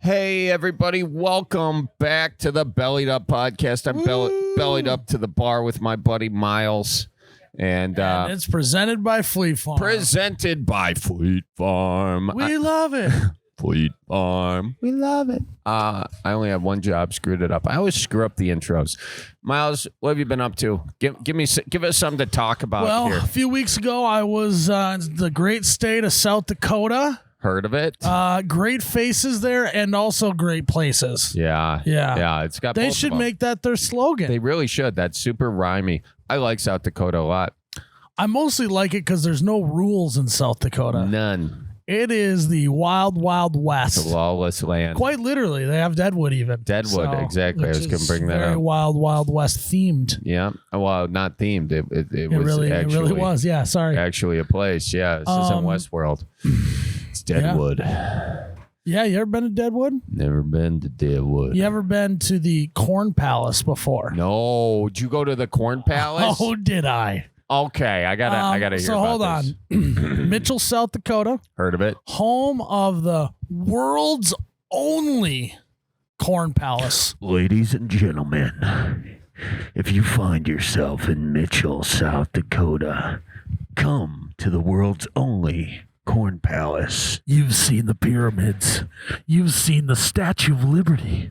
Hey, everybody. Welcome back to the Bellied Up podcast. I'm bellied up to the bar with my buddy Miles. And it's presented by Fleet Farm. Presented by Fleet Farm. We love it. Fleet Farm. We love it. I only have one job, screwed it up. I always screw up the intros. Miles, what have you been up to? Give us something to talk about here. A few weeks ago, I was in the great state of South Dakota. Heard of it? Great faces there and also great places. Yeah. It's got. They should make that their slogan. They really should. That's super rhymey. I like South Dakota a lot. I mostly like it because there's no rules in South Dakota. None. It is the wild, wild west. It's a lawless land. Quite literally. They have Deadwood even. Deadwood, exactly. I was going to bring that up. Very wild, wild west themed. Yeah. Well, not themed. It really was. Yeah, sorry. Actually a place. Yeah. This is in Westworld. It's Deadwood. Yeah, you ever been to Deadwood? Never been to Deadwood. You ever been to the Corn Palace before? No. Did you go to the Corn Palace? Oh, did I? Okay, I gotta hear so about hold on. Mitchell, South Dakota. Heard of it? Home of the world's only Corn Palace. Ladies and gentlemen, if you find yourself in Mitchell, South Dakota, come to the world's only Corn Palace. You've seen the pyramids. You've seen the Statue of Liberty.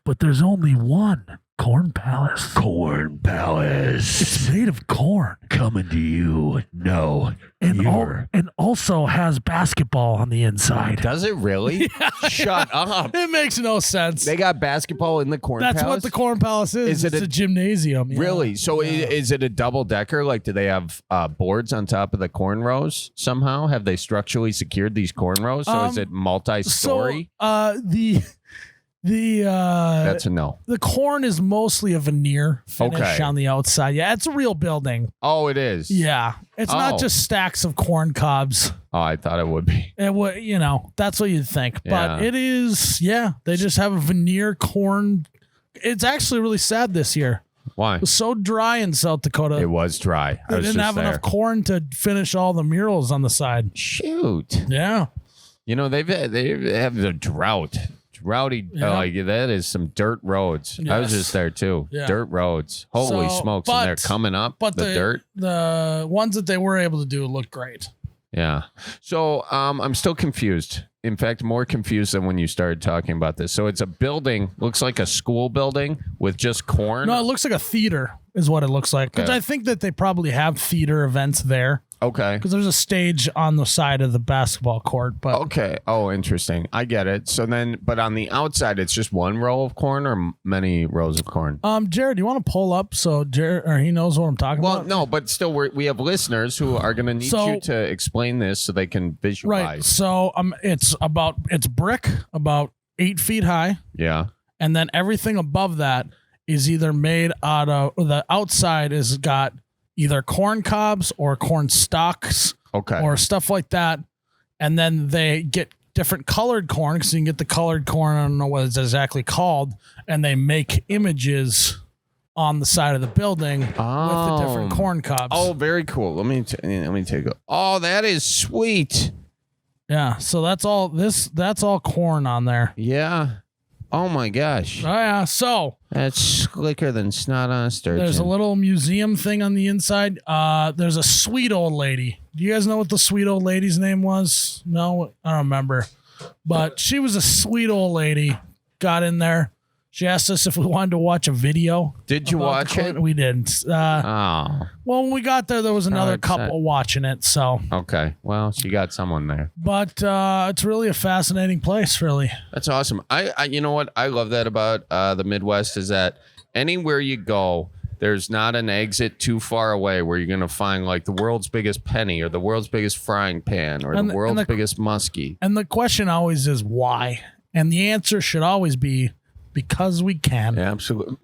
But there's only one Corn Palace. Corn Palace. It's made of corn. Coming to you. No. And also has basketball on the inside. Does it really? Shut up. It makes no sense. They got basketball in the Corn That's Palace? What the Corn Palace is. It's a gymnasium. Really? So is it a double decker? Like, do they have boards on top of the corn rows somehow? Have they structurally secured these corn rows? So is it multi-story? That's a no. The corn is mostly a veneer finish on the outside. Yeah, it's a real building. Oh, it is. Yeah, it's not just stacks of corn cobs. Oh, I thought it would be. It would, that's what you'd think. Yeah. But it is. Yeah, they just have a veneer corn. It's actually really sad this year. Why? It was so dry in South Dakota. It was dry. They didn't have enough corn to finish all the murals on the side. Shoot. Yeah. They have the drought. Rowdy, that is some dirt roads. Yes. I was just there too. Yeah. Dirt roads. Holy smokes. And they're coming up. But the dirt. The ones that they were able to do look great. Yeah. So I'm still confused. In fact, more confused than when you started talking about this. So it's a building, looks like a school building with just corn. No, it looks like a theater is what it looks like. Because I think that they probably have theater events there. Okay. Because there's a stage on the side of the basketball court. But okay. Oh, interesting. I get it. So then, but on the outside, it's just one row of corn or many rows of corn? Jared, do you want to pull up so Jared, or he knows what I'm talking about? Well, no, but still, we have listeners who are going to need you to explain this so they can visualize. Right. So it's brick about 8 feet high. Yeah. And then everything above that is either made out of, the outside is got either corn cobs or corn stalks or stuff like that. And then they get different colored corn because you can get the colored corn. I don't know what it's exactly called. And they make images on the side of the building with the different corn cobs. Oh, very cool. Let me take a. Oh, that is sweet. Yeah. So that's all corn on there. Yeah. Oh my gosh. Oh yeah. So that's slicker than snot on a sturgeon. There's a little museum thing on the inside. There's a sweet old lady. Do you guys know what the sweet old lady's name was? No, I don't remember. But she was a sweet old lady. Got in there. She asked us if we wanted to watch a video. Did you watch it? We didn't. Well, when we got there was another couple watching it. So okay, well, she got someone there. But it's really a fascinating place. Really, that's awesome. I you know what I love that about the Midwest is that anywhere you go, there's not an exit too far away where you're gonna find like the world's biggest penny or the world's biggest frying pan or the world's biggest muskie. And the question always is why, and the answer should always be. Because we can. Yeah, absolutely.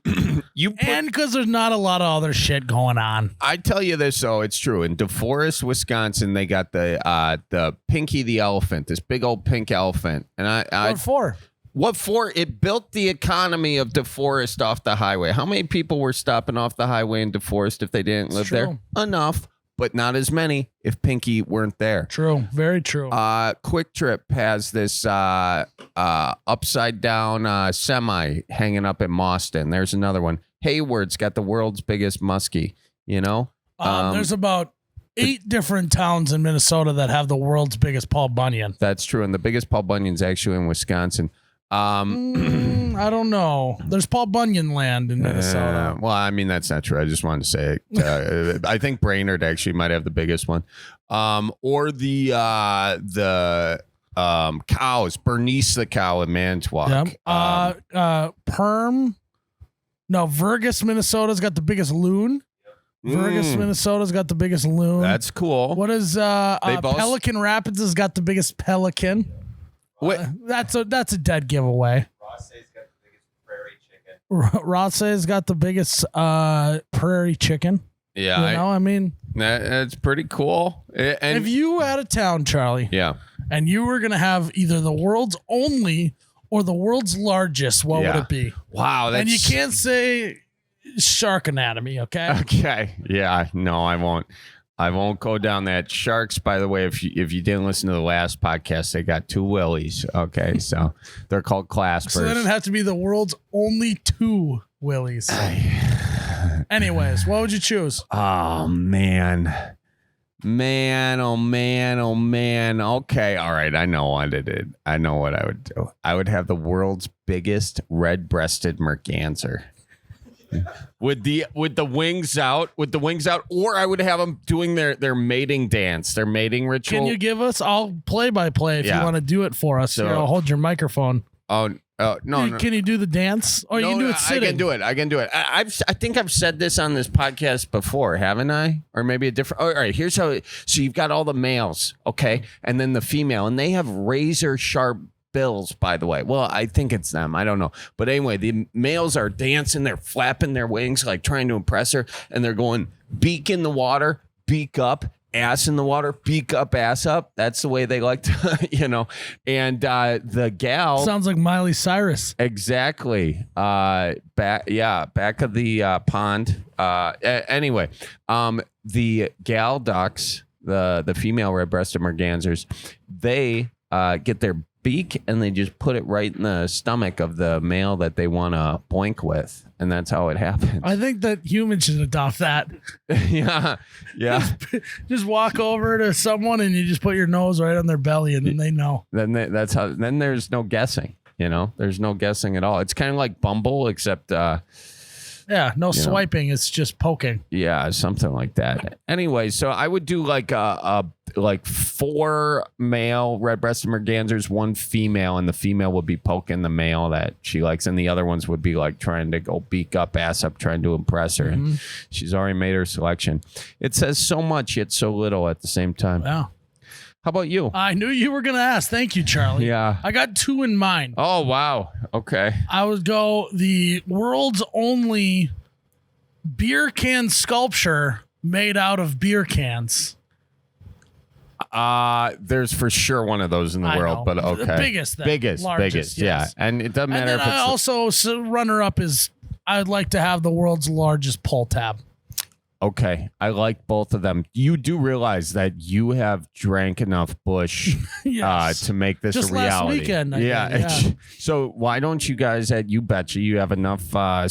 And because there's not a lot of other shit going on. I tell you this, though, it's true. In DeForest, Wisconsin, they got the Pinky the elephant, this big old pink elephant. And What for? What for? It built the economy of DeForest off the highway. How many people were stopping off the highway in DeForest if they didn't live there? Enough. but not as many if Pinky weren't there. True. Very true. Quick Trip has this upside down semi hanging up in Mauston. There's another one. Hayward's got the world's biggest muskie, you know? There's about 8 different towns in Minnesota that have the world's biggest Paul Bunyan. That's true. And the biggest Paul Bunyan's actually in Wisconsin. I don't know. There's Paul Bunyan land in Minnesota. Well, I mean, that's not true. I just wanted to say it. I think Brainerd actually might have the biggest one. Or the cows, Bernice the cow in Manitowoc. Yep. Vergus, Minnesota's got the biggest loon. Vergus, Minnesota's got the biggest loon. That's cool. What is Pelican Rapids has got the biggest pelican. What? That's a dead giveaway. Rossay's got the biggest prairie chicken. Rossay's got the biggest prairie chicken. Yeah, I mean, that's pretty cool. And if you had a town, Charlie, and you were gonna have either the world's only or the world's largest, what would it be? Wow, and you can't say Shark Anatomy, okay? Okay, yeah, no, I won't. I won't go down that. Sharks, by the way, if you didn't listen to the last podcast, they got 2 willies. Okay, so they're called claspers. So then it'd have to be the world's only 2 willies. Anyways, what would you choose? Oh, man. Oh, man. Okay, all right. I know what it is. I know what I would do. I would have the world's biggest red-breasted merganser. With the wings out, or I would have them doing their mating dance, their mating ritual. Can you give us all play-by-play if you want to do it for us? So, I'll hold your microphone. No. Can you do the dance? Or you can do it sitting. I can do it. I think I've said this on this podcast before, haven't I? Or maybe a different. All right, here's how. So you've got all the males, okay, and then the female, and they have razor sharp bills, by the way. Well, I think it's them. I don't know. But anyway, the males are dancing. They're flapping their wings, like trying to impress her. And they're going beak in the water, beak up, ass in the water, beak up, ass up. That's the way they like to, And the gal. Sounds like Miley Cyrus. Exactly. Back of the pond. Anyway, the gal ducks, the female red-breasted mergansers, they get their beak and they just put it right in the stomach of the male that they want to boink with, and that's how it happens. I think that humans should adopt that. yeah Just walk over to someone and you just put your nose right on their belly and then they know. Then there's no guessing, there's no guessing at all. It's kind of like Bumble, except no swiping. It's just poking. Yeah, something like that. Anyway, so I would do like 4 male red-breasted mergansers, 1 female, and the female would be poking the male that she likes, and the other ones would be like trying to go beak up, ass up, trying to impress her. And she's already made her selection. It says so much yet so little at the same time. Yeah. How about you? I knew you were going to ask. Thank you, Charlie. Yeah. I got 2 in mind. Oh, wow. Okay. I would go the world's only beer can sculpture made out of beer cans. There's for sure one of those in the world, but okay. The biggest. Biggest. Yes. Yeah. And it doesn't matter and then if it's runner-up is I'd like to have the world's largest pull tab. Okay, I like both of them. You do realize that you have drank enough Bush to make this just a reality. Last weekend, So why don't you guys at You Betcha, you have enough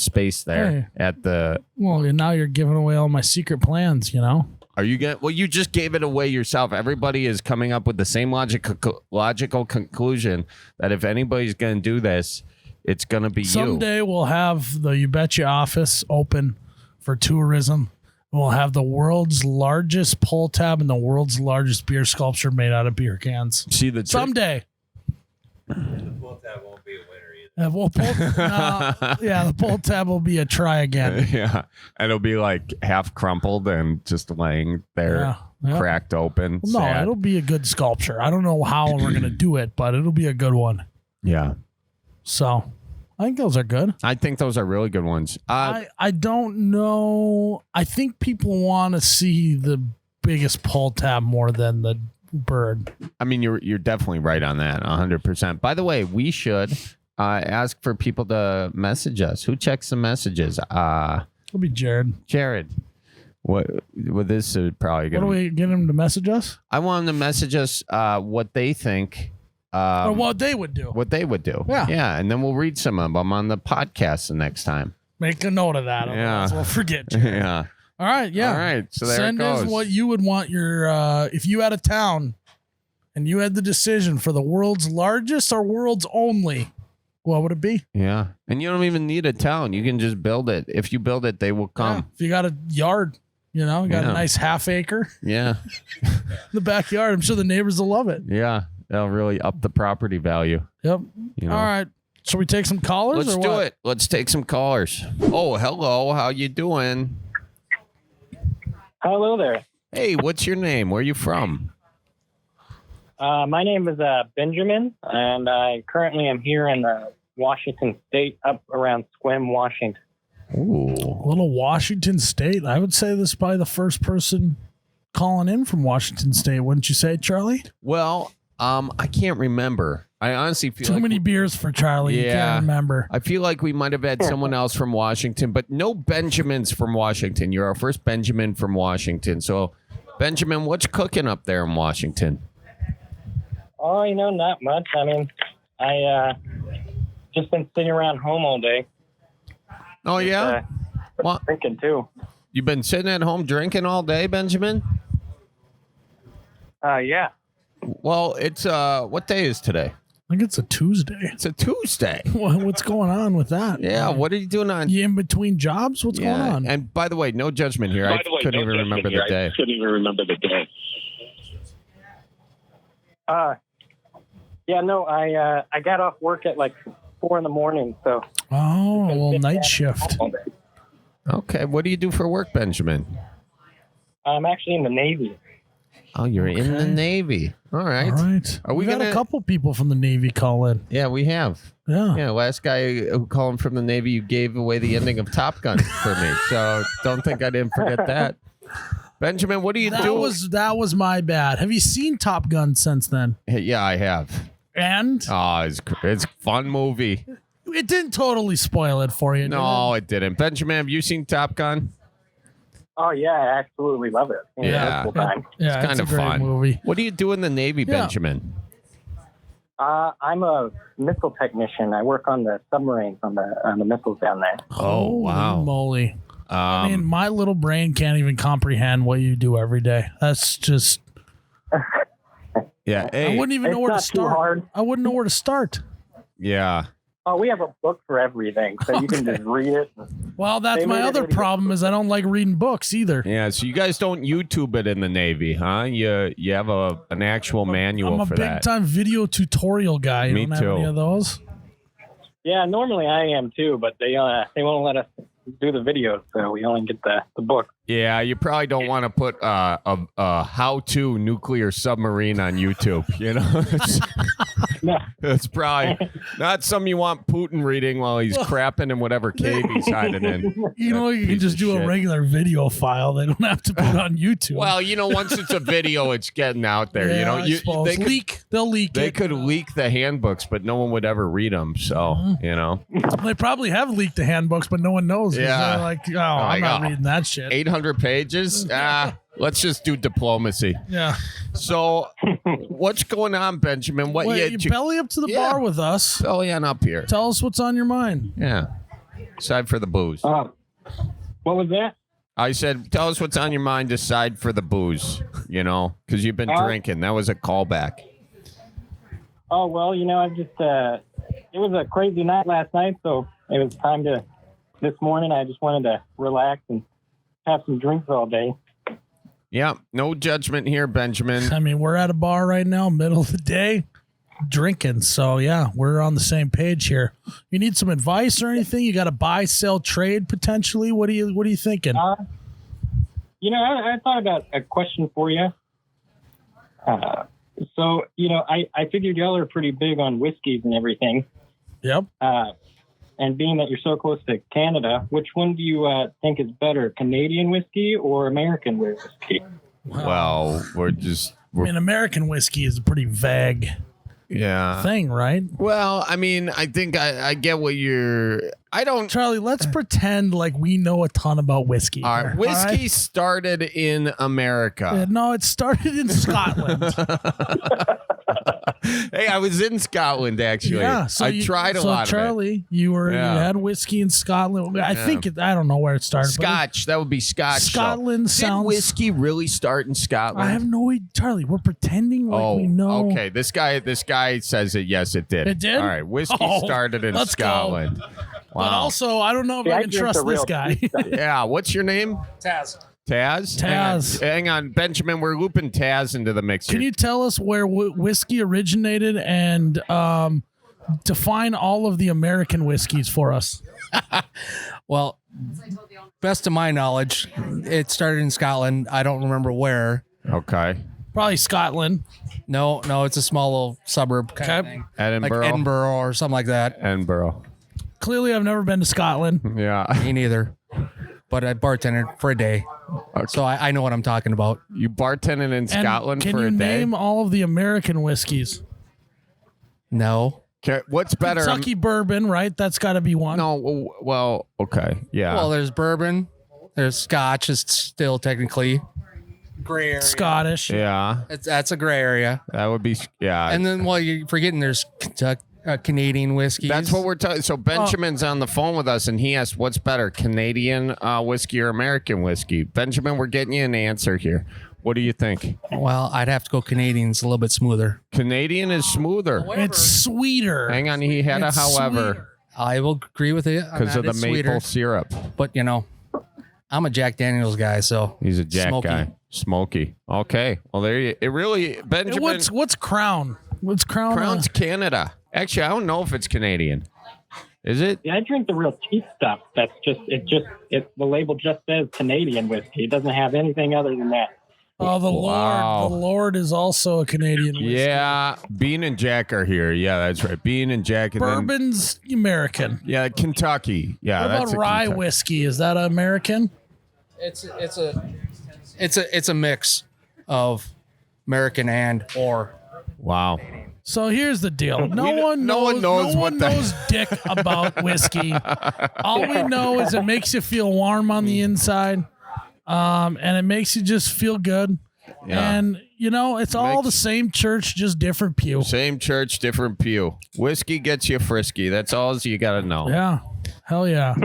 space there at the... Well, now you're giving away all my secret plans, Are you going? Well, you just gave it away yourself. Everybody is coming up with the same logical conclusion that if anybody's going to do this, it's going to be Someday we'll have the You Betcha office open for tourism. We'll have the world's largest pull tab and the world's largest beer sculpture made out of beer cans. See the someday. The pull tab won't be a winner either. The pull tab will be a try again. Yeah, and it'll be like half crumpled and just laying there, cracked open. No, it'll be a good sculpture. I don't know how we're gonna do it, but it'll be a good one. Yeah. So. I think those are good. I think those are really good ones. I don't know. I think people want to see the biggest pull tab more than the bird. I mean, you're definitely right on that, 100%. By the way, we should ask for people to message us. Who checks the messages? It'll be Jared. Jared. What? Well, this is probably What gonna. do we get him to message us? I want them to message us what they think. Or what they would do. What they would do. Yeah. And then we'll read some of them on the podcast the next time. Make a note of that. Yeah. Otherwise we'll forget. Yeah. All right. Yeah. All right. So there Send it goes. us what you would want your if you had a town and you had the decision for the world's largest or world's only, what would it be? Yeah. And you don't even need a town. You can just build it. If you build it, they will Yeah. come. If you got a yard, you know, got Yeah. a nice half acre Yeah. in the backyard, I'm sure the neighbors will love it. Yeah. That'll really up the property value. Yep. You know? All right. Shall we take some callers? Let's or do what? it. Let's take some callers. Oh, hello. How you doing? Hello there. Hey, what's your name? Where are you from? My name is Benjamin, and I currently am here in Washington State, up around Sequim, Washington. Ooh. Little Washington State. I would say this is probably the first person calling in from Washington State. Wouldn't you say, Charlie? Well, I can't remember. I honestly feel Too like many beers for Charlie. You Yeah. can't remember. I feel like we might have had someone else from Washington, but no Benjamins from Washington. You're our first Benjamin from Washington. So, Benjamin, what's cooking up there in Washington? Oh, not much. I mean, I just been sitting around home all day. Oh, yeah? Well, Drinking, too. you've been sitting at home drinking all day, Benjamin? Yeah. Well, it's what day is today? I think it's a Tuesday. It's a Tuesday. What's going on with that? Yeah, what are you doing on? You in between jobs? What's going on? And by the way, no judgment here. I couldn't even remember the day. Yeah, no, I got off work at like 4 a.m, so. Oh, well, night shift. All day. Okay, what do you do for work, Benjamin? I'm actually in the Navy. Oh, you're in the Okay. Navy. All right. All right. Are we We've had gonna- a couple people from the Navy call in. Yeah, we have. Yeah. Yeah, last guy who called from the Navy, you gave away the ending of Top Gun for me. So don't think I didn't forget that. Benjamin, what do you do? That was my bad. Have you seen Top Gun since then? Yeah, I have. And Oh, it's a fun movie. it didn't totally spoil it for you. did No, it didn't. Benjamin, have you seen Top Gun? Oh, yeah, I absolutely love it. Yeah. Full time. it? Yeah, It's kind a of great fun. movie. What do you do in the Navy, Yeah. Benjamin? I'm a missile technician. I work on the submarines on the missiles down there. Oh, Holy wow. moly. I mean, Um, my little brain can't even comprehend what you do every day. That's just, yeah. I Hey, wouldn't even know It's where to not too start. hard. I wouldn't know where to start. yeah. Oh, we have a book for everything, so you can just read it. Well, that's They my made other everybody- problem is I don't like reading books either. Yeah, so you guys don't YouTube it in the Navy, huh? You have an actual manual I'm a for big that. time video tutorial guy. You Me don't too. have any of those? Yeah, normally I am too, but they won't let us do the videos, so we only get the book. Yeah, you probably don't want to put a how-to nuclear submarine on YouTube. You know, No. it's probably not something you want Putin reading while he's crapping in whatever cave he's hiding in. You know, you can Piece just of do shit. a regular video file. They don't have to put it on YouTube. Well, once it's a video, it's getting out there. yeah, I suppose. they could, They'll leak they it. could leak the handbooks, but no one would ever read them. So They probably have leaked the handbooks, but no one knows. 'cause Yeah. They're like, I'm not reading that shit. 800 pages. Let's just do diplomacy. Yeah. So, what's going on, Benjamin? What Wait, you belly up to the Yeah. bar with us. belly on up here? Tell us what's on your mind. Yeah. Aside for the booze. What was that? I said, tell us what's on your mind aside for the booze, because you've been drinking. That was a callback. Oh, well, I just, it was a crazy night last night, so it was time this morning, I just wanted to relax and have some drinks all day. Yeah, no judgment here, Benjamin. I mean, we're at a bar right now, middle of the day, drinking. So, yeah, we're on the same page here. You need some advice or anything? You got to buy, sell, trade potentially? What are you thinking? I thought about a question for you. So, I figured y'all are pretty big on whiskeys and everything. Yep. And being that you're so close to Canada, which one do you think is better, Canadian whiskey or American whiskey? Well, I mean, American whiskey is pretty vague. thing, right? Well, I mean, I think I get what I don't. Charlie, let's pretend like we know a ton about whiskey. All right, here, whiskey right? started in America. No, it started in Scotland. Hey, I was in Scotland actually. Yeah, so I tried a lot of it. Charlie, you had whiskey in Scotland. I think I don't know where it started. Scotch. That would be Scotch. though. Scotland Did sounds. whiskey really start in Scotland? I have no idea, Charlie. We're pretending like we know. Okay. This guy says it. Yes, it did. It did? All right. Whiskey started in let's go. Scotland. But Wow. also, I don't know if Yeah, I I can drink trust the this real guy. Yeah. What's your name? Taz. Taz. Taz. Hang on, Benjamin. We're looping Taz into the mix. Can here. you tell us where whiskey originated and define all of the American whiskeys for us? Well, best of my knowledge, it started in Scotland. I don't remember where. Okay. Probably Scotland. No, it's a small little suburb kind of Okay. thing. Edinburgh. Like Edinburgh or something like that. Edinburgh. Clearly, I've never been to Scotland. Yeah. Me neither. But I bartended for a day. So I know what I'm talking about. You bartended in And Scotland can for you a day. name all of the American whiskeys? No. Okay, what's better? Kentucky bourbon, right? That's got to be one. No. Well. Okay. Yeah. Well, there's bourbon. There's Scotch. It's still technically gray area. Scottish. yeah. That's a gray area. That would be. Yeah. And then, well, you're forgetting there's Canadian whiskeys. That's what we're talking. So Benjamin's on the phone with us, and he asked, "What's better, Canadian whiskey or American whiskey?" Benjamin, we're getting you an answer here. What do you think? Well, I'd have to go Canadian. It's a little bit smoother. Canadian is smoother. It's sweeter. Hang on, he had It's a however sweeter. I will agree with you because of the It's maple sweeter, syrup. but I'm a Jack Daniels guy, so He's a Jack Smoky. guy. Smoky. Okay. Well, there you. It really Benjamin. What's Crown? What's Crown? Crown's Canada. Actually, I don't know if it's Canadian. Is it? Yeah, I drink the real cheap stuff. That's the label just says Canadian whiskey. It doesn't have anything other than that. Oh, the Wow. Lord. The Lord is also a Canadian whiskey. Yeah. Bean and Jack are here. Yeah, that's right. Bean and Jack. And then, Bourbon's American. yeah, Kentucky. Yeah, What that's about a rye Kentucky. whiskey? Is that American? it's a mix of American and or. Wow. So here's the deal. No We- one no one knows what the- knows dick about whiskey. All we know is it makes you feel warm on the inside, and it makes you just feel good. Yeah. And it's all the same church, just different pew. Same church, different pew. Whiskey gets you frisky. That's all you got to know. Yeah, hell yeah.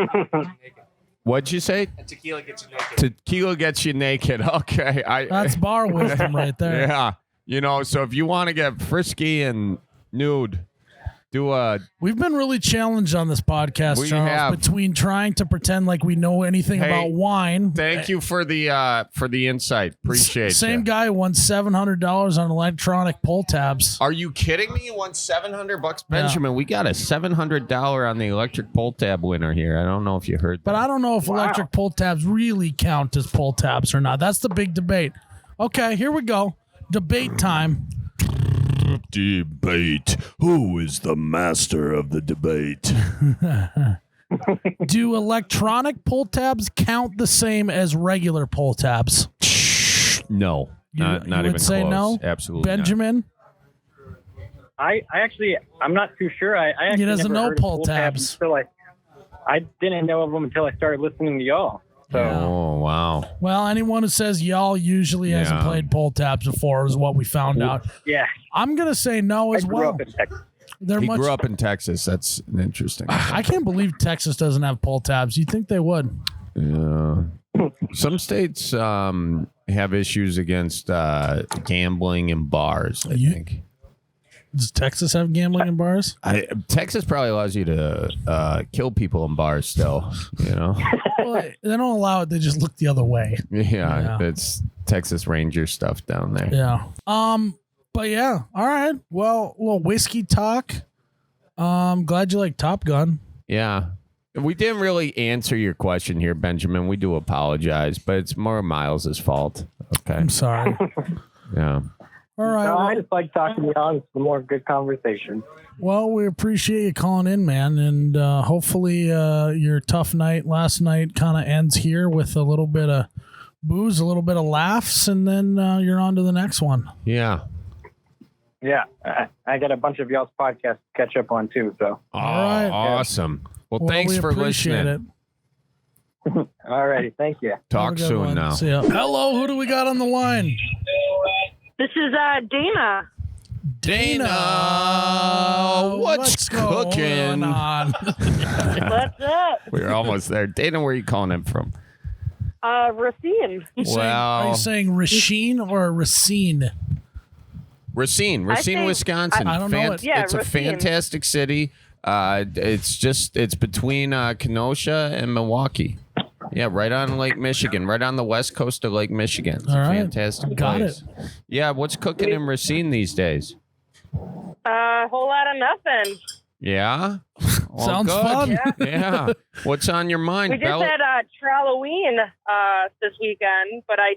What'd you say? Tequila gets you naked. Tequila gets you naked. Okay. That's bar wisdom right there. Yeah. So if you want to get frisky and nude, do a. We've been really challenged on this podcast, We Charles, have. between trying to pretend like we know anything Hey, about wine. Thank you for the insight. Appreciate Same ya. guy won $700 on electronic pull tabs. Are you kidding me? You won $700, Benjamin. We got a $700 on the electric pull tab winner here. I don't know if you heard But that. I don't know if electric pull tabs really count as pull tabs or not. That's the big debate. Okay, here we go. Debate time. Debate. Who is the master of the debate? Do electronic pull tabs count the same as regular pull tabs? No. Not you even would say close. no? Absolutely not. Benjamin? I'm not too sure. I actually doesn't never know heard of pull pull tabs. until I didn't know of them until I started listening to y'all. So Oh, wow. Well, anyone who says y'all usually hasn't Yeah. played pull tabs before is what we found out. yeah, I'm going to say no I as grew well. up in Texas. They're He much. grew up in Texas. That's interesting. I can't believe Texas doesn't have pull tabs. You'd think they would. Yeah. Some states have issues against gambling in bars, I You- think. Does Texas have gambling in bars? Texas probably allows you to kill people in bars still, Well, they don't allow it. They just look the other way. Yeah, Yeah. it's Texas Ranger stuff down there. Yeah. But yeah. All right. Well, a little whiskey talk. Glad you like Top Gun. Yeah. We didn't really answer your question here, Benjamin. We do apologize, but it's more Miles' fault. Okay. I'm sorry. Yeah. All right. No, I Well, just like talking to y'all. It's more good conversation. well, we appreciate you calling in, man, and hopefully your tough night last night kind of ends here with a little bit of booze, a little bit of laughs, and then you're on to the next one. Yeah. Yeah, I got a bunch of y'all's podcasts to catch up on too. So, All right. Awesome. Well, Well, thanks we for appreciate listening. it. all righty, thank you. Have Talk a good soon one. now. See ya. Hello, who do we got on the line? This is Dana. Dana, what's going cooking? on? What's up? We're almost there. Dana, where are you calling in from? Racine. Are you saying Racine or Racine? Racine, think- Wisconsin. I don't know it. Yeah, It's a Racine. fantastic city. It's between Kenosha and Milwaukee. Yeah, right on Lake Michigan, right on the west coast of Lake Michigan. It's All a right. fantastic Got place. Yeah, what's cooking in Racine these days? Whole lot of nothing. Yeah? Well, Sounds good. fun. Yeah. What's on your mind, We just Bella? had Halloween this weekend, but I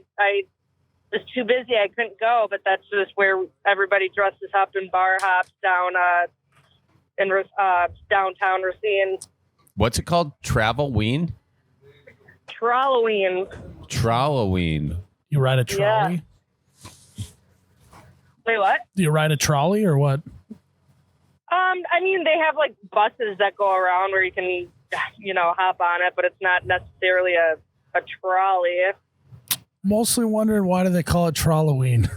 was too busy. I couldn't go. But that's just where everybody dresses up in bar hops down in downtown Racine. What's it called? Travelween? Halloween. Trolloween. You ride a trolley? Wait, what? Do you ride a trolley or what? I mean, they have like buses that go around where you can, hop on it, but it's not necessarily a trolley. Mostly wondering why do they call it Trolloween?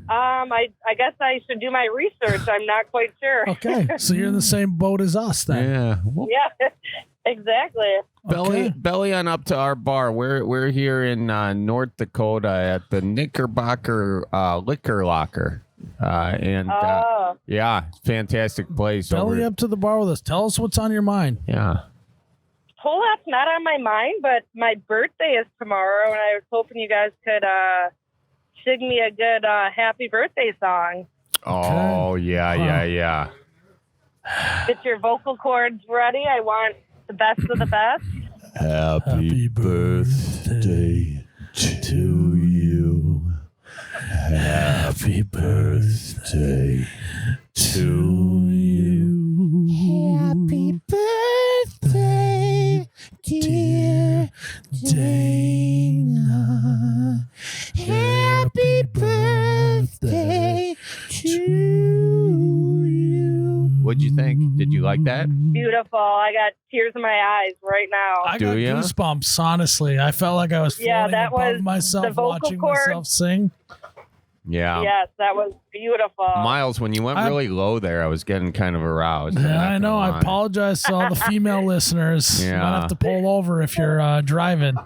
I guess I should do my research. I'm not quite sure. Okay, so you're in the same boat as us then. Yeah. Well, Yeah, exactly. Okay. belly on up to our bar. We're here in North Dakota at the Knickerbocker Liquor Locker. Yeah, fantastic place. Belly up to the bar with us. Tell us what's on your mind. Yeah. Whole lot's not on my mind, but my birthday is tomorrow, and I was hoping you guys could sing me a good happy birthday song. Oh, yeah. Get your vocal cords ready. I want the best of the best. Happy birthday to you. Happy birthday to you. Happy birthday, dear Dana. Happy birthday to you. What'd you think? Did you like that? Beautiful. I got tears in my eyes right now. I Do got ya? goosebumps, honestly. I felt like I was floating Yeah, that above was myself the vocal watching cords. myself sing. Yeah. Yes, that was beautiful. Miles, when you went really low there, I was getting kind of aroused. I'm Yeah, not I gonna know. I lie. apologize to all the female listeners. You might Yeah. have to pull over if you're driving.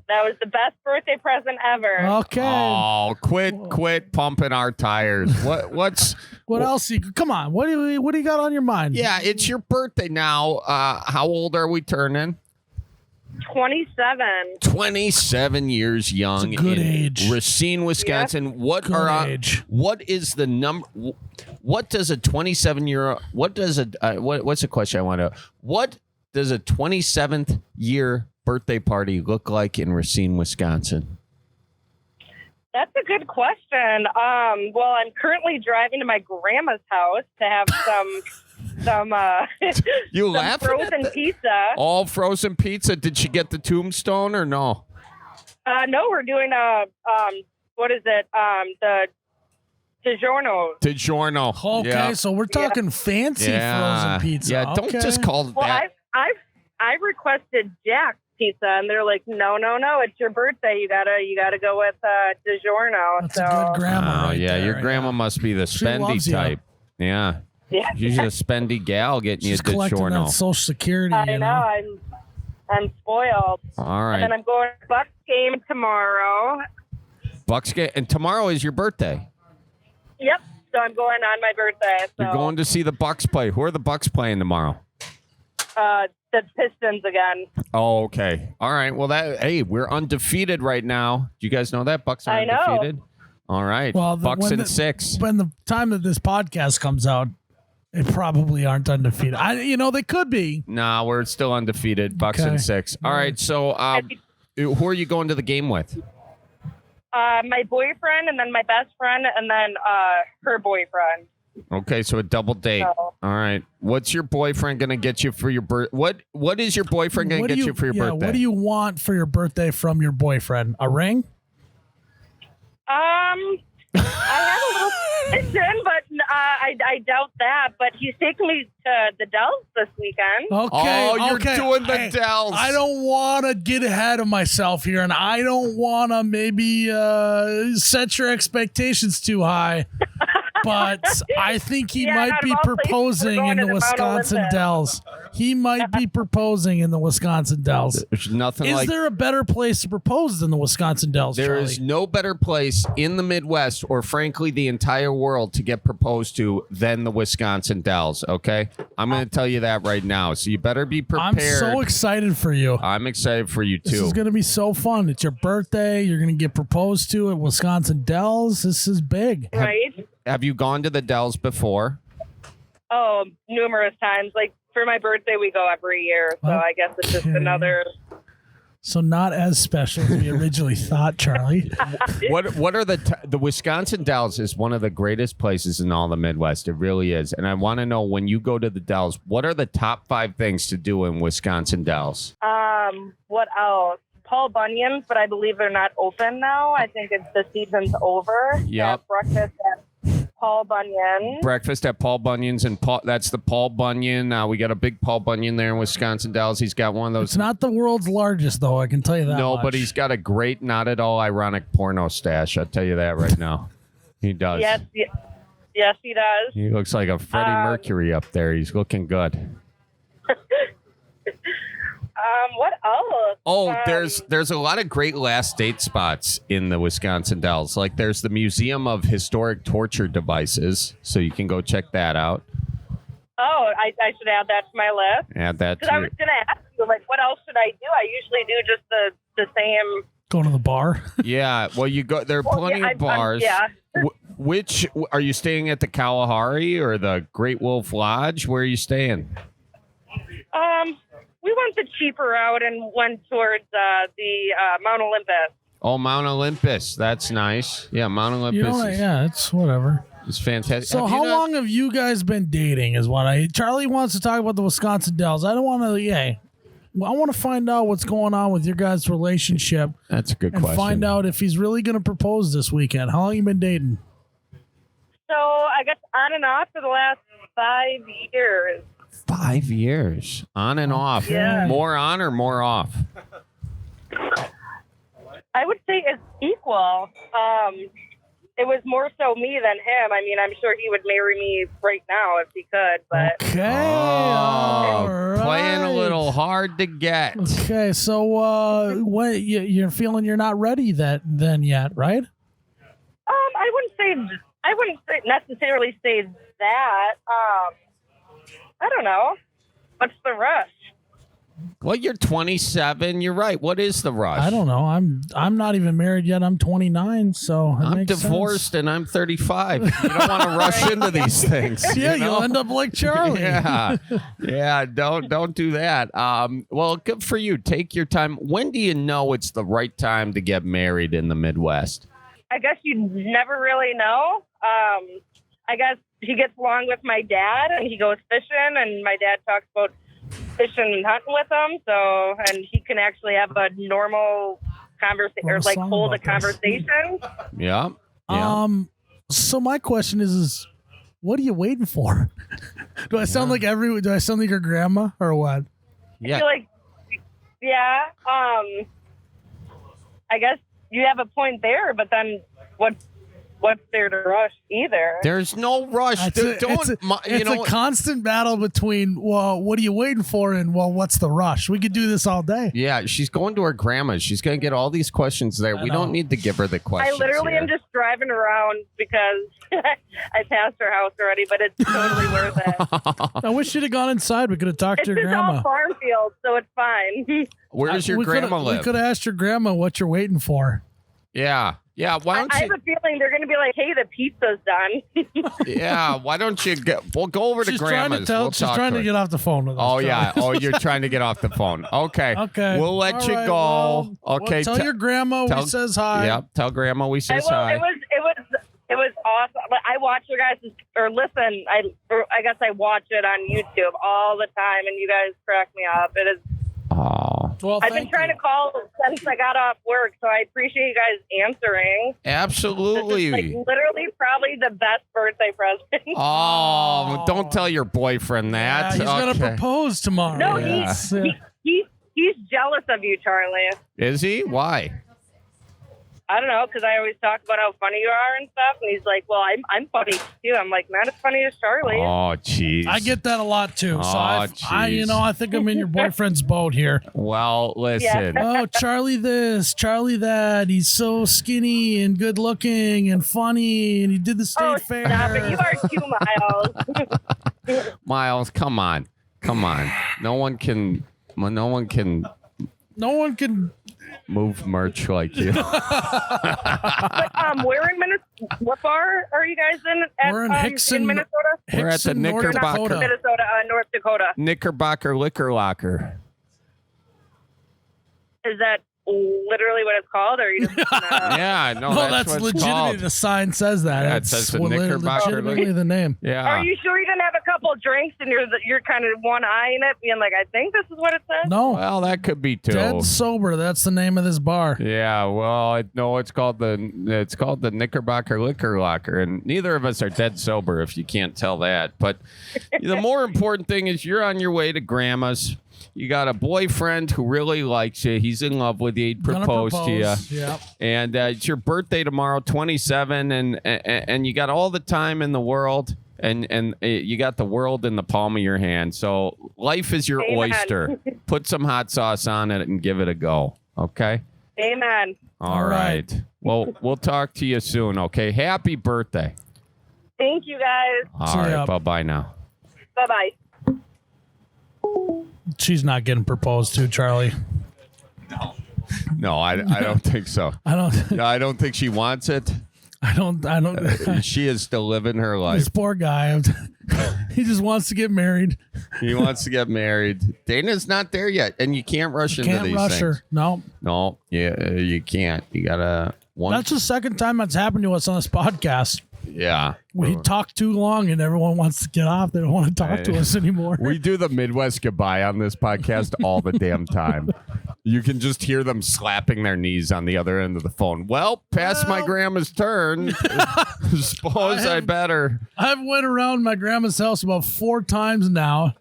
That was the best birthday present ever. Okay. Oh, quit pumping our tires. What Else? Come on. What do you got on your mind? Yeah, it's your birthday now. How old are we turning? 27. 27 years young. It's a good in age. Racine, Wisconsin. What Good are age. what is the number? What does a 27-year? What does a what's the question I want to? What does a 27th year birthday party look like in Racine, Wisconsin? That's a good question. Well, I'm currently driving to my grandma's house to have some You some laughing frozen at the- pizza. All frozen pizza. Did she get the tombstone or no? No, we're doing what is it? The DiGiorno. DiGiorno. Okay, Yeah. so we're talking fancy frozen pizza. Yeah, don't Okay. just call Well, that. I requested Jack's pizza, and they're like, no, it's your birthday. You gotta go with DiGiorno. That's so a good grandma. Oh, right yeah, there, your grandma must be the She spendy loves you. type. Yeah. yeah, She's a spendy gal getting She's you collecting that DiGiorno. Social Security. I you know. I'm spoiled. All And then right. I'm going to Bucks game tomorrow. Bucks get, and tomorrow is your birthday. Yep. So I'm going on my birthday. So, You're going to see the Bucks play. Who are the Bucks playing tomorrow? the Pistons again. Oh, okay. All right. Well, we're undefeated right now. Do you guys know that? Bucks are I know. undefeated. All right. Well, Bucks when in the- 6. When the time that this podcast comes out, they probably aren't undefeated. They could be. Nah, we're still undefeated. Bucks Okay. in 6. All right. So, who are you going to the game with? My boyfriend, and then my best friend, and then her boyfriend. Okay, so a double date. So, All right. What's your boyfriend gonna get you for your birth? What is your boyfriend gonna What do get you for your birthday? What do you want for your birthday from your boyfriend? A ring? I have a little Mission, but I doubt that. But he's taking me to the Dells this weekend. Okay. Oh, you're okay. doing the Hey, Dells. I don't want to get ahead of myself here, and I don't want to maybe set your expectations too high. But I think he Yeah, might out of be all places, we're proposing going in to the the Mount Wisconsin Olympus. Dells. He might be proposing in the Wisconsin Dells. There's nothing Is like there a better place to propose than the Wisconsin Dells? There Charlie? is no better place in the Midwest or frankly the entire world to get proposed to than the Wisconsin Dells, okay? I'm going to tell you that right now. So you better be I'm prepared. so excited for you. I'm excited for you This too. is going to be so fun. It's your birthday. You're going to get proposed to at Wisconsin Dells. This is big. Right? Have you gone to the Dells before? Oh, numerous times. Like for my birthday, we go every year. So I guess it's just Okay. another. So not as special as we originally thought, Charlie. What are the Wisconsin Dells is one of the greatest places in all the Midwest. It really is. And I want to know when you go to the Dells, what are the top 5 things to do in Wisconsin Dells? What else? Paul Bunyan's, but I believe they're not open now. I think it's the season's over. Yep. Have breakfast at Paul Bunyan. Breakfast at Paul Bunyan's, and that's the Paul Bunyan. We got a big Paul Bunyan there in Wisconsin Dells. He's got one of those. It's not the world's largest, though. I can tell you that. No, much. but he's got a great, not at all ironic porno stash. I'll tell you that right now. He does. Yes, he does. He looks like a Freddie Mercury up there. He's looking good. What else? Oh, there's a lot of great last date spots in the Wisconsin Dells. Like there's the Museum of Historic Torture Devices, so you can go check that out. Oh, I should add that to my list. Add that Because I to was going to ask you, like, what else should I do? I usually do just the same. Going to the bar. Yeah, well, you go. There are plenty of bars. yeah. Which are you staying at, the Kalahari or the Great Wolf Lodge? Where are you staying? We went the cheaper route and went towards the Mount Olympus. Oh, Mount Olympus. That's nice. Yeah, Mount Olympus You know, yeah, it's whatever. is fantastic. So Have you how not- long have you guys been dating is what Charlie wants to talk about the Wisconsin Dells. I don't want to, I want to find out what's going on with your guys' relationship That's a good and question. find out if he's really going to propose this weekend. How long you been dating? So I guess on and off for the last 5 years. 5 years. On and off. Yeah. More on or more off? I would say it's equal. It was more so me than him. I mean, I'm sure he would marry me right now if he could, but Okay. all right. Playing a little hard to get. Okay, so what you're feeling you're not ready then yet, right? I wouldn't necessarily say that. I don't know. What's the rush? Well, you're 27. You're right. What is the rush? I don't know. I'm not even married yet. I'm 29. So it I'm makes divorced sense. and I'm 35. You don't want to rush into these things. Yeah, you know? you'll end up like Charlie. Yeah. Don't do that. Well, good for you. Take your time. When do you know it's the right time to get married in the Midwest? I guess you never really know. I guess he gets along with my dad and he goes fishing and my dad talks about fishing and hunting with him. So, and he can actually have a normal conversation or Wrote a like song hold a about this. conversation. Yeah. Yeah. So my question is what are you waiting for? Do I sound like your grandma or what? I Yeah. feel like, yeah, I guess you have a point there, but then what's there to rush either? There's no rush. It's a constant battle between, well, what are you waiting for? And, well, what's the rush? We could do this all day. Yeah, she's going to her grandma's. She's going to get all these questions there. We don't need to give her the I questions. literally here. am just driving around because I passed her house already, but it's totally worth it. I wish you'd have gone inside. We could have talked It's to your just grandma. all farm fields, so it's fine. Where does your We coulda- grandma live? We could have asked your grandma what you're waiting for. Yeah. Yeah. Why don't I you? have a feeling they're going to be like, "Hey, the pizza's done." Yeah. Why don't you go? We'll go over to She's trying grandma's. to tell. We'll She's talk trying to her. get off the phone with us. Oh Charlie. yeah. Oh, you're trying to get off the phone. Okay. Okay. We'll let All you right, go. well, Okay. Tell your grandma tell- we says hi. Yeah. Tell grandma we I says will. hi. It was awesome. Like, I watch your guys or listen. I guess I watch it on YouTube all the time, and you guys crack me up. It is Oh, Well, I've been trying to call since I got off work, so I appreciate you guys answering. This is absolutely. like literally probably the best birthday present. Oh, don't tell your boyfriend that. He's gonna Okay. propose tomorrow. No, Yeah. he's jealous of you, Charlie. Is he? Why? I don't know, because I always talk about how funny you are and stuff, and he's like, "Well, I'm funny too." I'm like, "Not as funny as Charlie." Oh, jeez. I get that a lot too. So Oh, I think I'm in your boyfriend's boat here. Well, listen. Oh, Charlie this, Charlie that. He's so skinny and good looking and funny, and he did the state Oh, fair. stop it! You are 2 miles. Miles, come on. No one can No one can. move merch like you. But where in Minnesota? What bar are you guys in? We're in Hickson, in Minnesota. We're at the Hickson, North Knickerbocker. Dakota. Minnesota, North Dakota. Knickerbocker Liquor Locker. Is that literally what it's called, or are you just? Yeah, no, No, that's that's what it's legitimately called. the sign says that. Yeah, it It's says the legitimately Knickerbocker. the name. Yeah. Are you sure you didn't have a couple drinks and you're kind of one eye in it, being like, I think this is what it says? No, Well, that could be too. dead sober. That's the name of this bar. Yeah, well, it's called the Knickerbocker Liquor Locker, and neither of us are dead sober, if you can't tell that. But the more important thing is you're on your way to Grandma's. You got a boyfriend who really likes you. He's in love with you. He'd Gonna propose to you. Yep. And it's your birthday tomorrow, 27, and you got all the time in the world, and you got the world in the palm of your hand. So life is your Amen. oyster. Put some hot sauce on it and give it a go. Okay. Amen. All right. Well, we'll talk to you soon. Okay. Happy birthday. Thank you guys. All See right. ya. Bye bye now. Bye bye. She's not getting proposed to, Charlie. No, I don't think so. I don't. No, I don't think she wants it. I don't. She is still living her life. This poor guy. He just wants to get married. He wants to get married. Dana's not there yet, and you can't rush into Can't these rush things. her. No. No, yeah, you can't. You gotta one. That's the second time that's happened to us on this podcast. Yeah, We talk too long and everyone wants to get off. They don't want to talk to us anymore. we do the Midwest goodbye on this podcast all the damn time. You can just hear them slapping their knees on the other end of the phone. Well, past my grandma's turn. Suppose I better. I've went around my grandma's house about 4 times now.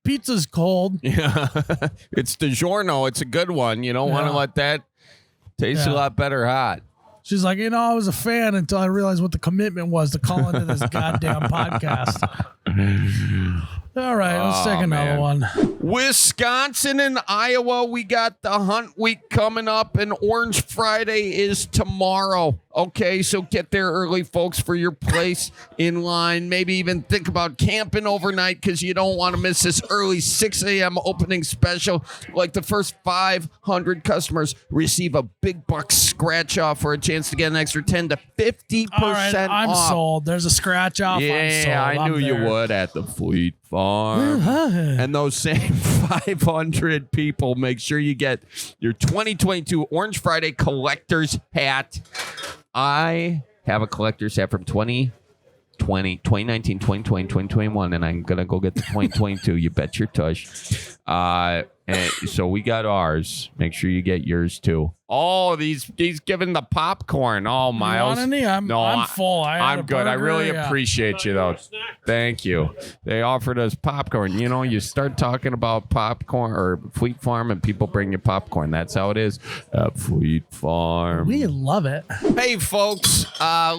Pizza's cold. Yeah, it's DiGiorno. It's a good one. You don't want to Yeah. let that taste a Yeah. lot better hot. She's like, I was a fan until I realized what the commitment was to call into this goddamn podcast. All right, let's take another man. one. Wisconsin and Iowa, we got the hunt week coming up, and Orange Friday is tomorrow. Okay, so get there early, folks, for your place in line. Maybe even think about camping overnight because you don't want to miss this early 6 a.m. opening special. Like the first 500 customers receive a big bucks scratch off for a chance to get an extra 10 to 50% All right, I'm off. sold. There's a scratch off. I'm sold. Yeah, I knew I'm you there. would at the Fleet Farm. And those same 500 people, make sure you get your 2022 Orange Friday collector's hat. I have a collector's hat from 2019, 2020, 2021, and I'm going to go get the 2022. You bet your tush. And so we got ours. Make sure you get yours too. Oh, he's giving the popcorn. Oh, Miles. You want any? I'm full. I had I'm a good. I burger, really yeah. appreciate you, though. Thank you. They offered us popcorn. You know, you start talking about popcorn or Fleet Farm, and people bring you popcorn. That's how it is at Fleet Farm. We love it. Hey, folks,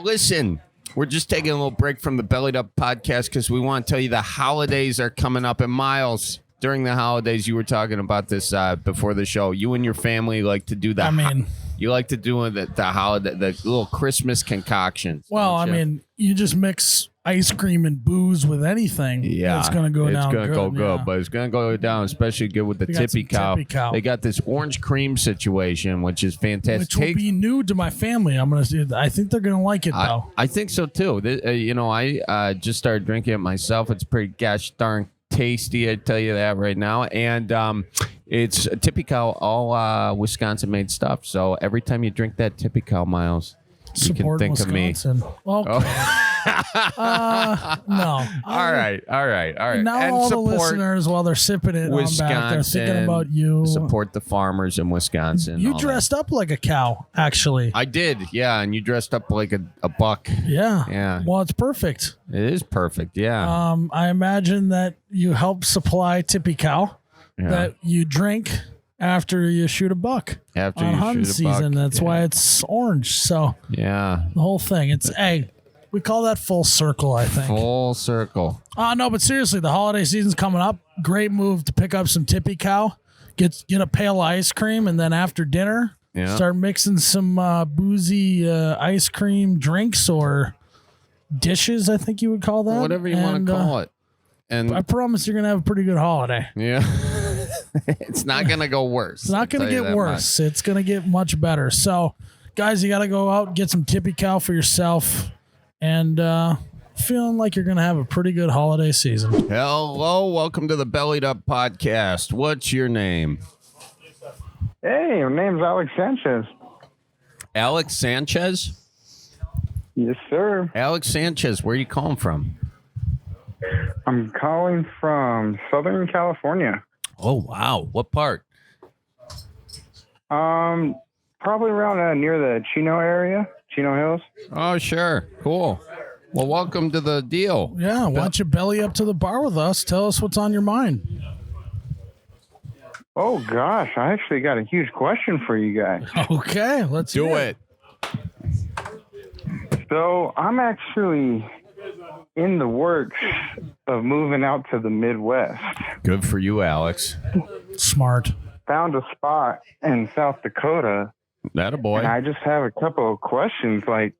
listen. We're just taking a little break from the Bellied Up podcast because we want to tell you the holidays are coming up. And Miles, during the holidays, you were talking about this before the show. You and your family like to do the. You like to do the holiday, the little Christmas concoctions. Well, I don't you? mean, you just mix ice cream and booze with anything. Yeah, it's gonna go down. It's gonna go good, yeah. but it's gonna go down especially good with the We got Tippy some Cow. Tippy Cow. They got this orange cream situation, which is fantastic. Which will be new to my family. I think they're gonna like it though. I think so too. I just started drinking it myself. It's pretty gosh darn tasty. I tell you that right now. And it's Tippy Cow, all Wisconsin made stuff. So every time you drink that Tippy Cow, Miles, you can Support think Wisconsin. of me. Okay. No. All right. Now And all the support listeners, while they're sipping it on back, they're thinking about you. Support the farmers in Wisconsin. You all dressed up like a cow, actually. that. I did, yeah, and you dressed up like a buck. Yeah. Yeah. Well, it's perfect. It is perfect, yeah. I imagine that you help supply Tippy Cow Yeah. that you drink after you shoot a buck After on you hunting shoot a buck, season. That's yeah. why it's orange. So Yeah. the whole thing. It's we call that full circle, I think. Full circle. No, but seriously, the holiday season's coming up. Great move to pick up some Tippy Cow, get a pail of ice cream, and then after dinner, Yeah. start mixing some boozy ice cream drinks or dishes, I think you would call that. Whatever you want to call it. And I promise you're going to have a pretty good holiday. yeah. It's not going to go worse. It's not going to get worse. It's going to get much better. So, guys, you got to go out, get some Tippy Cow for yourself, and feeling like you're going to have a pretty good holiday season. Hello, welcome to the Bellied Up Podcast. What's your name? Hey, my name's Alex Sanchez. Alex Sanchez? Yes, sir. Alex Sanchez, where are you calling from? I'm calling from Southern California. Oh, wow. What part? Probably around near the Chino area, Chino Hills. Oh, sure. Cool. Well, welcome to the deal. Yeah, why don't you belly up to the bar with us? Tell us what's on your mind. Oh gosh, I actually got a huge question for you guys. Okay, let's Do hear it. So I'm actually in the works of moving out to the Midwest. Good for you, Alex. Smart. Found a spot in South Dakota, That a boy. and I just have a couple of questions. Like,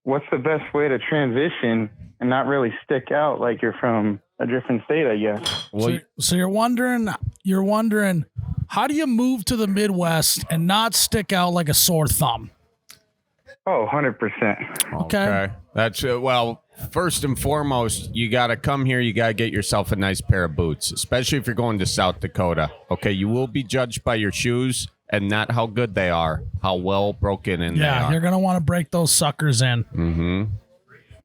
what's the best way to transition and not really stick out like you're from a different state, I guess? Well, So you're wondering, how do you move to the Midwest and not stick out like a sore thumb? Oh, 100%. Okay. That's well, first and foremost, you got to come here. You got to get yourself a nice pair of boots, especially if you're going to South Dakota. Okay. You will be judged by your shoes and not how good they are, how well broken in they Yeah, are. you're gonna want to break those suckers in. Mm-hmm.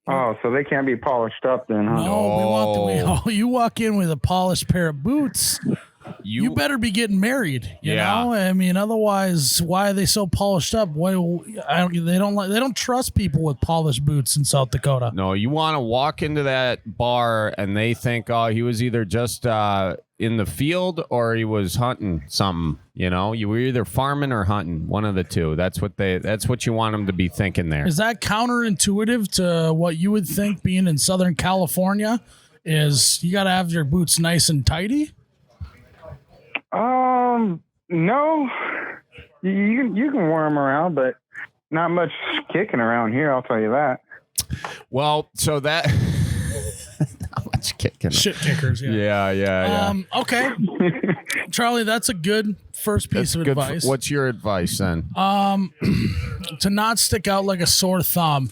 Oh, so they can't be polished up then, huh? No, you walk in with a polished pair of boots. You better be getting married. You know, I mean, otherwise, why are they so polished up? They don't trust people with polished boots in South Dakota. No, you want to walk into that bar and they think, oh, he was either just in the field or he was hunting something. You know, you were either farming or hunting, one of the two. That's what you want them to be thinking there. Is that counterintuitive to what you would think being in Southern California? Is you got to have your boots nice and tidy? No. You can wear them around, but not much kicking around here, I'll tell you that. Well, so that not much kicking. Shit kickers, yeah. Yeah. Okay. Charlie, that's a good first piece of Good advice. what's your advice then? To not stick out like a sore thumb.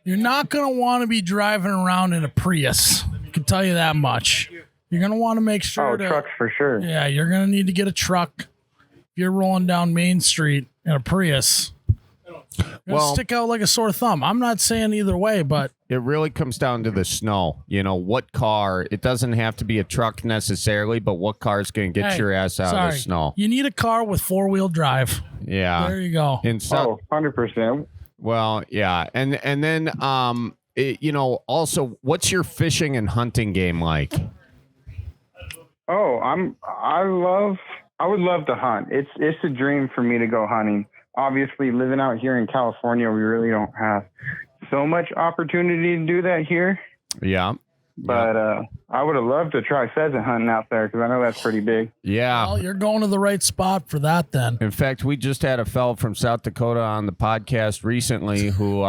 You're not going to want to be driving around in a Prius. I can tell you that much. You're going to want to make sure trucks for sure. Yeah, you're going to need to get a truck. If you're rolling down Main Street in a Prius, stick out like a sore thumb. I'm not saying either way, but it really comes down to the snow. You know, what car, it doesn't have to be a truck necessarily, but what car is going to get your ass out of the snow? You need a car with 4-wheel drive. Yeah. There you go. 100%. Well, yeah. And then, also, what's your fishing and hunting game like? Oh, I would love to hunt. It's a dream for me to go hunting. Obviously, living out here in California, we really don't have so much opportunity to do that here. Yeah. But I would have loved to try pheasant hunting out there because I know that's pretty big. Yeah. Well, you're going to the right spot for that then. In fact, we just had a fellow from South Dakota on the podcast recently who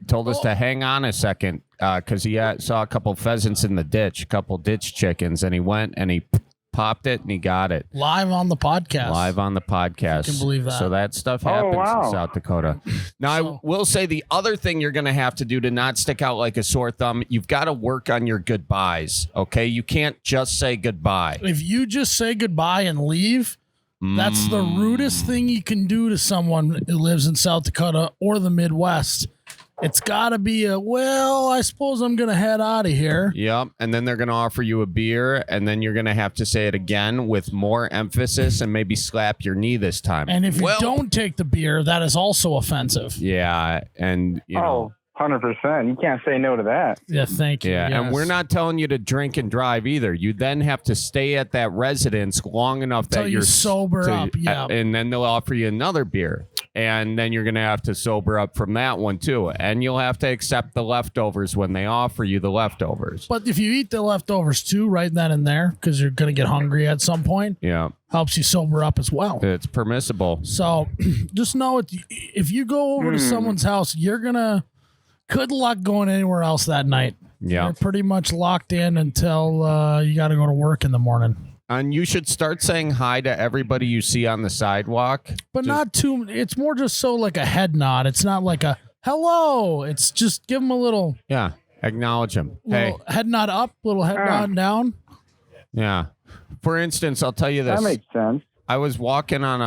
told us to hang on a second because he saw a couple pheasants in the ditch, a couple ditch chickens, and he went and he popped it and he got it. Live on the podcast. Live on the podcast. I can believe that. So that stuff happens in South Dakota. Now, I will say the other thing you're going to have to do to not stick out like a sore thumb, you've got to work on your goodbyes, okay? You can't just say goodbye. If you just say goodbye and leave, that's the rudest thing you can do to someone who lives in South Dakota or the Midwest. it's got to be I suppose I'm going to head out of here. Yep. And then they're going to offer you a beer, and then you're going to have to say it again with more emphasis and maybe slap your knee this time. And if you don't take the beer, that is also offensive. Yeah. And, you know. 100%. You can't say no to that. Yeah, thank you. Yeah, and yes. we're not telling you to drink and drive either. You then have to stay at that residence long enough that Till you you're sober up, yeah. And then they'll offer you another beer. And then you're going to have to sober up from that one too. And you'll have to accept the leftovers when they offer you the leftovers. But if you eat the leftovers too, right then and there, because you're going to get hungry at some point, Yeah, helps you sober up as well. it's permissible. So just know if you go over to someone's house, you're going to, good luck going anywhere else that night. Yeah. You're pretty much locked in until you got to go to work in the morning. And you should start saying hi to everybody you see on the sidewalk. But not too, it's more just so like a head nod. It's not like a hello. It's just give them a little, Yeah, acknowledge them. Hey, little head nod up, little head nod down. yeah. For instance, I'll tell you this. That makes sense. I was biking on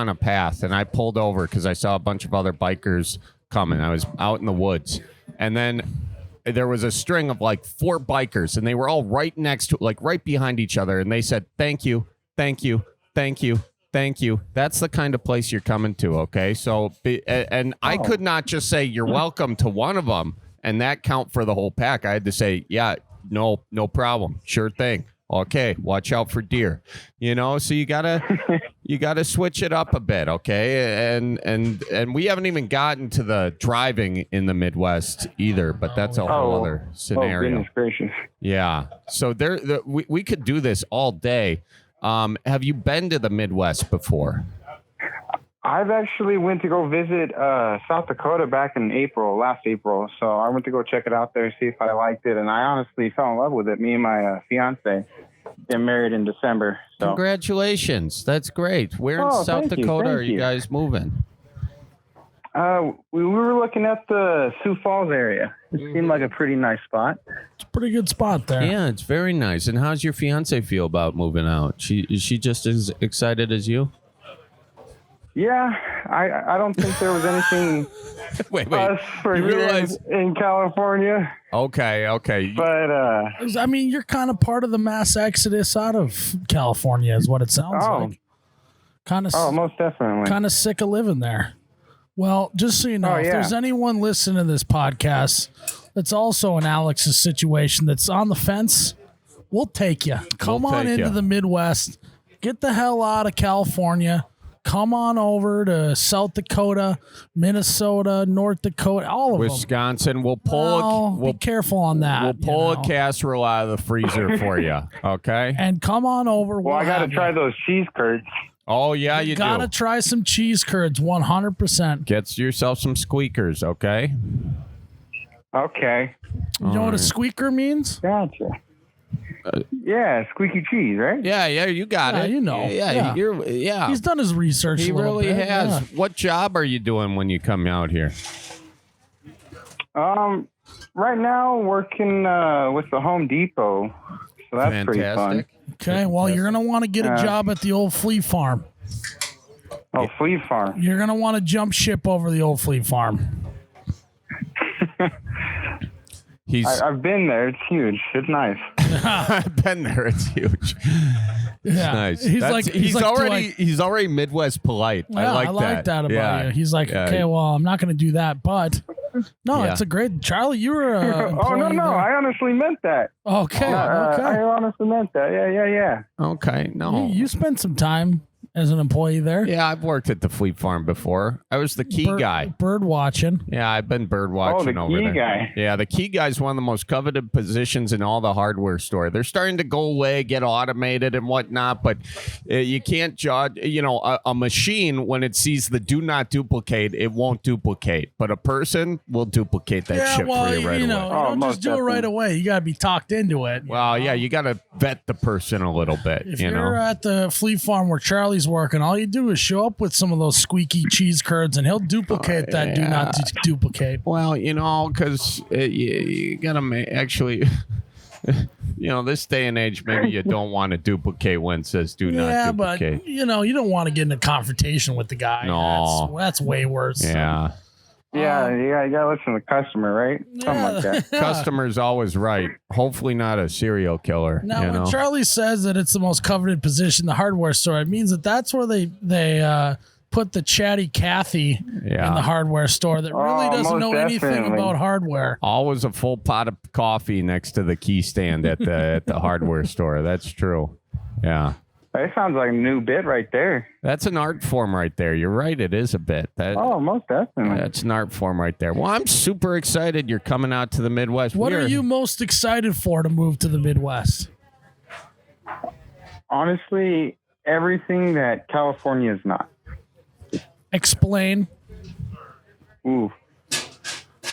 a path, and I pulled over because I saw a bunch of other bikers coming. I was out in the woods, and then there was a string of like 4 bikers, and they were all right next to, like right behind each other, and they said, "Thank you, thank you, thank you, thank you." That's the kind of place you're coming to, okay? So, I could not just say you're welcome to one of them, and that count for the whole pack. I had to say, yeah, no problem, sure thing. Okay, watch out for deer. You know, so you gotta switch it up a bit, okay? And we haven't even gotten to the driving in the Midwest either, but that's a whole other scenario. Oh, goodness gracious. Yeah. So we could do this all day. Have you been to the Midwest before? I've actually went to go visit South Dakota back in last April. So I went to go check it out there, see if I liked it. And I honestly fell in love with it. Me and my fiance get married in December. So Congratulations. That's great. Where in South Dakota are you guys moving? we were looking at the Sioux Falls area. It seemed like a pretty nice spot. It's a pretty good spot there. Yeah, it's very nice. And how's your fiance feel about moving out? Is she just as excited as you? Yeah, I don't think there was anything wait. for You here realize? in California. Okay. But I mean, you're kind of part of the mass exodus out of California, is what it sounds like. Kind of. Most definitely. Kind of sick of living there. Well, just so you know, if there's anyone listening to this podcast that's also in Alex's situation that's on the fence, we'll take you. Come on into the Midwest. Get the hell out of California. Come on over to South Dakota, Minnesota, North Dakota, all of Wisconsin. We'll pull. them. Be careful on that. We'll pull a casserole out of the freezer for you. Okay. And come on over. Well, I got to try those cheese curds. Oh yeah, you gotta do. try some cheese curds. 100%. Get yourself some squeakers. Okay. Okay. You know what a squeaker means? Gotcha. Yeah, squeaky cheese, right? Yeah, you got it. You know. Yeah. He's done his research. He a little really bit. has. Yeah. What job are you doing when you come out here? Right now working with the Home Depot, so that's pretty fun. Okay, well, you're gonna want to get a job at the old flea farm. Oh, flea farm. You're gonna want to jump ship over the old flea farm. I've been there. It's huge. It's nice. I've been there. It's huge. It's nice. He's already Midwest polite. Yeah, I like that about you. He's like, okay, well, I'm not going to do that, but no, it's a great. Charlie, you were. Oh no, I honestly meant that. Okay, I honestly meant that. Yeah. Okay, no. You spent some time as an employee there. Yeah, I've worked at the Fleet Farm before. I was the key guy. Bird watching. Yeah, I've been bird watching over there. The key guy. Yeah, the key guy is one of the most coveted positions in all the hardware store. They're starting to go away, get automated and whatnot, but you can't judge. You know, a machine, when it sees the do not duplicate, it won't duplicate. But a person will duplicate that shit for you right away. You don't just do it right away. You got to be talked into it. Well, yeah, you got to vet the person a little bit. If you're at the Fleet Farm where Charlie's working, all you do is show up with some of those squeaky cheese curds and he'll duplicate that do not duplicate. Well, because you got to actually, this day and age, maybe you don't want to duplicate when it says do not duplicate. But, you don't want to get in a confrontation with the guy. No. That's way worse. Yeah. Yeah, you gotta listen to the customer, right? Something like that. Yeah. Customer's always right. Hopefully not a serial killer. Now, you know? when Charlie says that it's the most coveted position in the hardware store, it means that that's where they put the chatty Cathy in the hardware store that really doesn't know anything about hardware. Always a full pot of coffee next to the key stand at the hardware store. That's true. Yeah. That sounds like a new bit right there. That's an art form right there. You're right. It is a bit. Most definitely. That's an art form right there. Well, I'm super excited you're coming out to the Midwest. What are you most excited for to move to the Midwest? Honestly, everything that California is not. Explain. Ooh.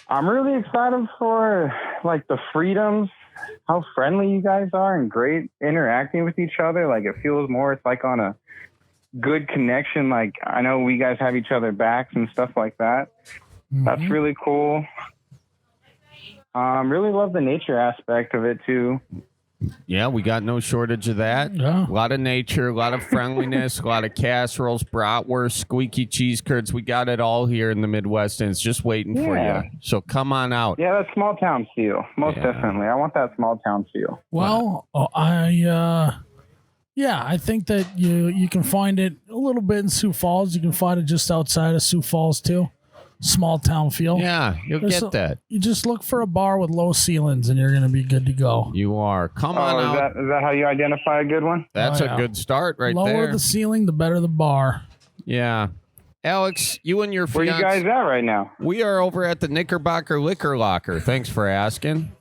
I'm really excited for like the freedoms, how friendly you guys are and great interacting with each other. Like it feels more, it's like on a good connection. Like I know we guys have each other backs and stuff like that. Mm-hmm. That's really cool. Really love the nature aspect of it too. Yeah, we got no shortage of that. Yeah. A lot of nature, a lot of friendliness, a lot of casseroles, bratwurst, squeaky cheese curds. We got it all here in the Midwest, and it's just waiting for you. So come on out. Yeah, that small town feel. Most definitely. I want that small town feel. Well, I think that you can find it a little bit in Sioux Falls. You can find it just outside of Sioux Falls, too. Small town feel. Yeah, you'll get that. You just look for a bar with low ceilings and you're going to be good to go. You are. Come on out. Is that how you identify a good one? That's a good start right Lower there. Lower the ceiling, the better the bar. Yeah. Alex, you and your fiance. Where you guys at right now? We are over at the Knickerbocker Liquor Locker. Thanks for asking.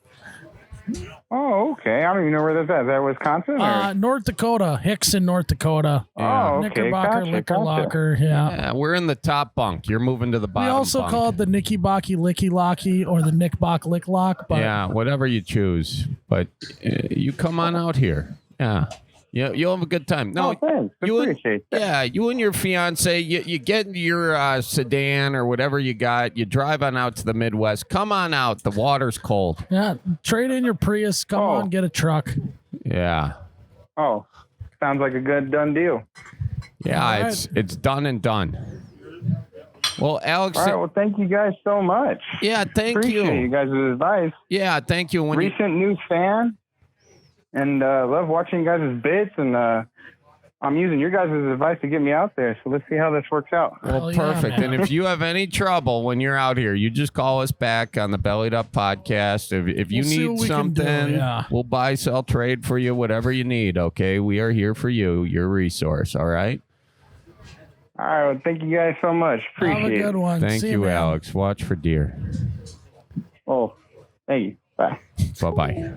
Oh, okay. I don't even know where that's at. Is that Wisconsin? Or? North Dakota. Hickson, North Dakota. Oh, okay. Knickerbocker Liquor Locker. Yeah, we're in the top bunk. You're moving to the bottom. We also bunk. call it the Knickybocky Licky Locky or the Nickbock Lick Lock. But yeah, whatever you choose. But you come on out here. Yeah. Yeah, you'll have a good time. No, thanks. Appreciate that. Yeah, you and your fiance, you get into your sedan or whatever you got. You drive on out to the Midwest. Come on out. The water's cold. Yeah, trade in your Prius. Come on, get a truck. Yeah. Oh, sounds like a good done deal. Yeah, it's done and done. Well, Alex. All right. Well, thank you guys so much. Yeah, thank you. Appreciate you guys' advice. Yeah, thank you. Recent news fan. And love watching you guys' bits, and I'm using your guys' advice to get me out there. So let's see how this works out. Well, perfect. And if you have any trouble when you're out here, you just call us back on the Bellied Up podcast. If you need something, we'll buy, sell, trade for you, whatever you need. Okay, we are here for you, your resource. All right. All right. Well, thank you guys so much. Appreciate it. Have a good one. Thank you, Alex. Watch for deer. Oh, thank you. Bye. Bye-bye.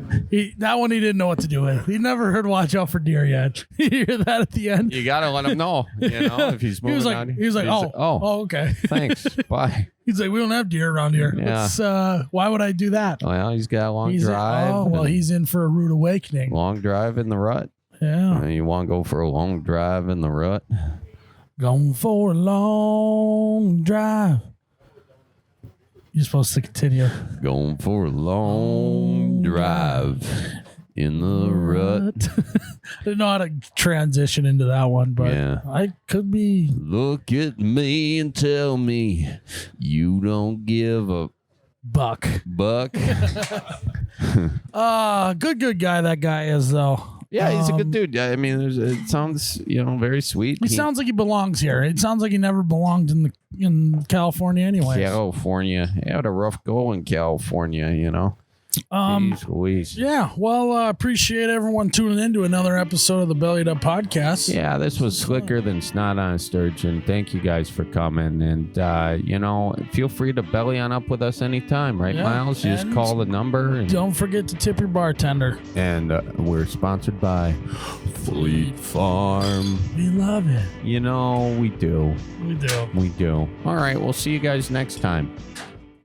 That one he didn't know what to do with. He never heard watch out for deer yet. You hear that at the end? You got to let him know, if he's moving on. He was like, oh, okay. Thanks. Bye. He's like, we don't have deer around here. Yeah. Why would I do that? Well, he's got a long drive. He's in for a rude awakening. Long drive in the rut. Yeah. You want to go for a long drive in the rut? Going for a long drive. You're supposed to continue. Going for a long drive in the rut. I didn't know how to transition into that one, but I could be. Look at me and tell me you don't give a buck. Good guy that guy is, though. Yeah, he's a good dude. I mean, it sounds, very sweet. He sounds like he belongs here. It sounds like he never belonged in California anyway. California. He had a rough go in California, Jeez Louise. Yeah, well, appreciate everyone tuning in to another episode of the Bellied Up Podcast. Yeah, this was slicker than snot on a sturgeon. Thank you guys for coming. And, feel free to belly on up with us anytime, right, Miles? You just call the number. And don't forget to tip your bartender. And we're sponsored by Fleet Farm. We love it. We do. We do. We do. All right, we'll see you guys next time.